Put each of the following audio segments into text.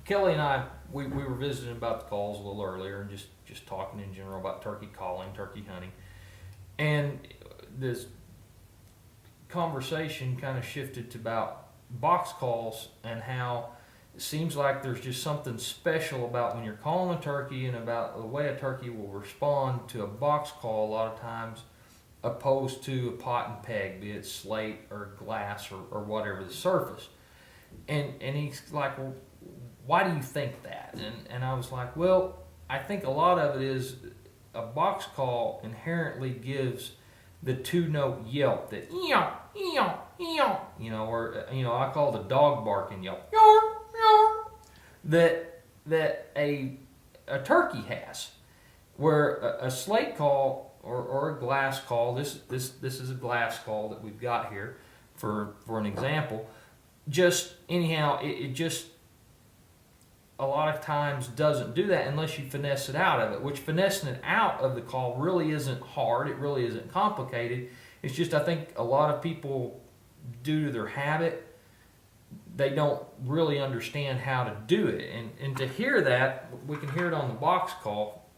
Kelly and I, we were visiting about the calls a little earlier and just talking in general about turkey calling, turkey hunting. And this conversation kind of shifted to about box calls and how it seems like there's just something special about when you're calling a turkey and about the way a turkey will respond to a box call a lot of times opposed to a pot and peg, be it slate or glass or whatever the surface. And he's like, well, why do you think that? And I was like, well, I think a lot of it is a box call inherently gives the two-note yelp that eeyaw, eeyaw, eeyaw, or I call it a dog barking yelp, yor, yor, that a turkey has, where a slate call or a glass call. This is a glass call that we've got here for an example. Just anyhow, it just a lot of times doesn't do that unless you finesse it out of it, which finessing it out of the call really isn't hard. It really isn't complicated. It's just I think a lot of people, due to their habit, they don't really understand how to do it. And to hear that, we can hear it on the box call.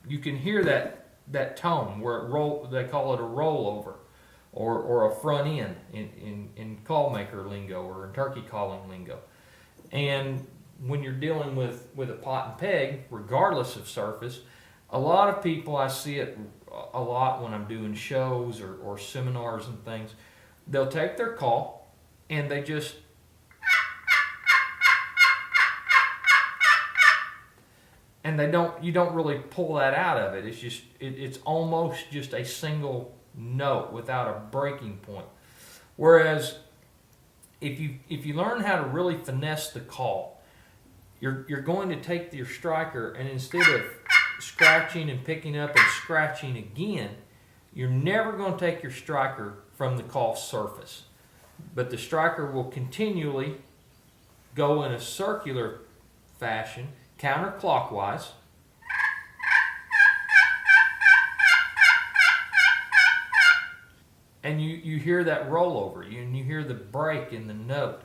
You can hear that tone where they call it a rollover or a front end in call maker lingo or in turkey calling lingo. And when you're dealing with a pot and peg, regardless of surface, a lot of people, I see it a lot when I'm doing shows or seminars and things, they'll take their call and they just and you don't really pull that out of it. It's just it's almost just a single note without a breaking point. Whereas if you learn how to really finesse the call, you're going to take your striker and instead of scratching and picking up and scratching again, you're never going to take your striker from the call surface. But the striker will continually go in a circular fashion, counterclockwise, and you hear that rollover, and you hear the break in the note.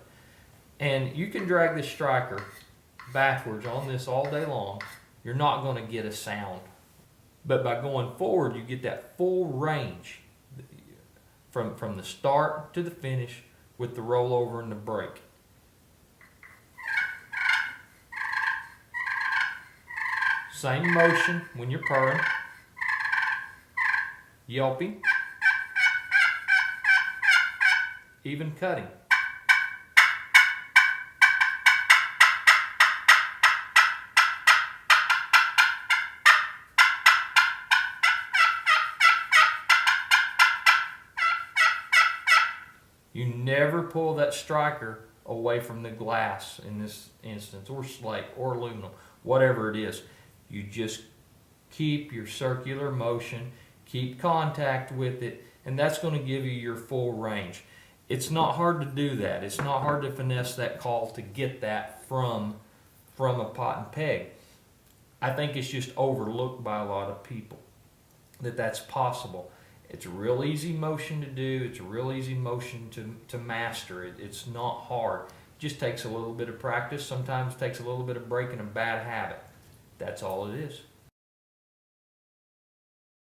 And you can drag the striker backwards on this all day long. You're not going to get a sound. But by going forward, you get that full range from the start to the finish with the rollover and the break. Same motion when you're purring, yelping, even cutting. You never pull that striker away from the glass in this instance, or slate, or aluminum, whatever it is. You just keep your circular motion, keep contact with it, and that's going to give you your full range. It's not hard to do that. It's not hard to finesse that call to get that from a pot and peg. I think it's just overlooked by a lot of people that that's possible. It's a real easy motion to do. It's a real easy motion to master. It's not hard. It just takes a little bit of practice. Sometimes it takes a little bit of breaking a bad habit. That's all it is.